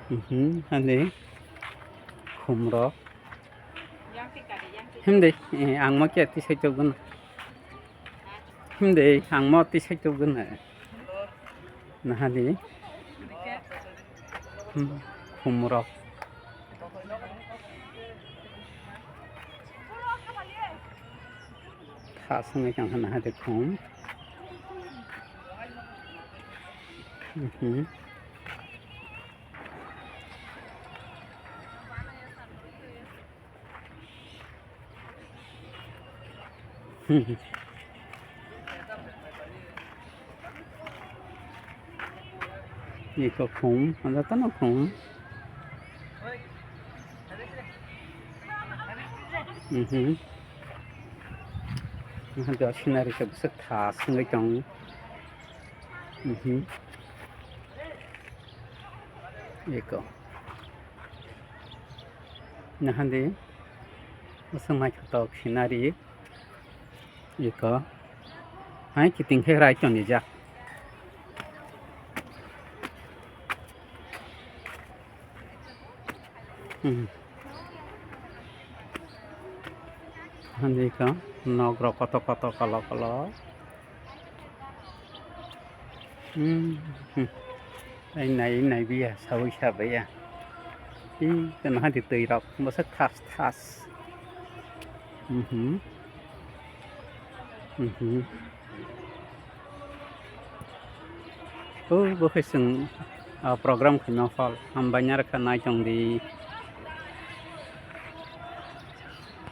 Ane khumro himde ang mo kya ti sai chogun himde ang mo ti sai chogun na hadi khumro thasung kang na hadi khum Ini có khủng, ada tanah khủng. Ada sinari sebesar khas ngai chong. Ini có. Nah hande, semai kata sinari. Ini có. Hai kita tinggal rai chong aja. Handi ka nogro koto kalau này bây giờ sao bây giờ cái nó thì tùy đọc một sắc thas bữa khi sừng program khởi nó fall hamba nyar kana trong di